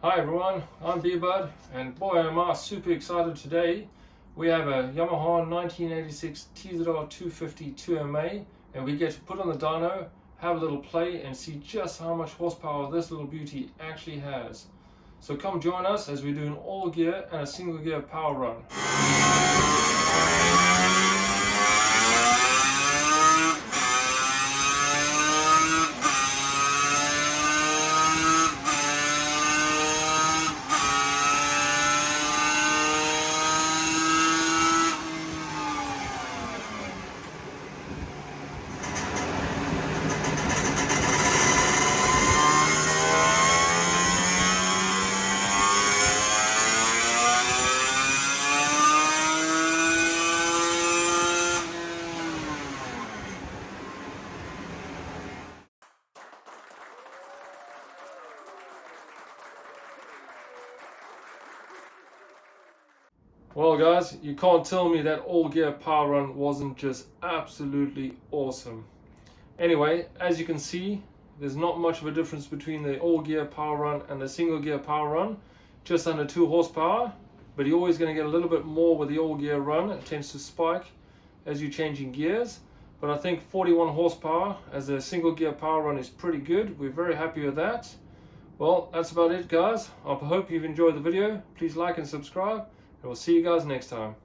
Hi everyone, I'm Beerbud, and boy am I super excited today. We have a Yamaha 1986 TZR 250 2MA, and we get to put on the dyno, have a little play and see just how much horsepower this little beauty actually has. So come join us as we do an all gear and a single gear power run. Well guys, you can't tell me that all gear power run wasn't just absolutely awesome. Anyway, as you can see, there's not much of a difference between the all gear power run and the single gear power run, just under 2 horsepower, but you're always going to get a little bit more with the all gear run. It tends to spike as you're changing gears, but I think 41 horsepower as a single gear power run is pretty good. We're very happy with that. Well, that's about it guys. I hope you've enjoyed the video. Please like and subscribe, and we'll see you guys next time.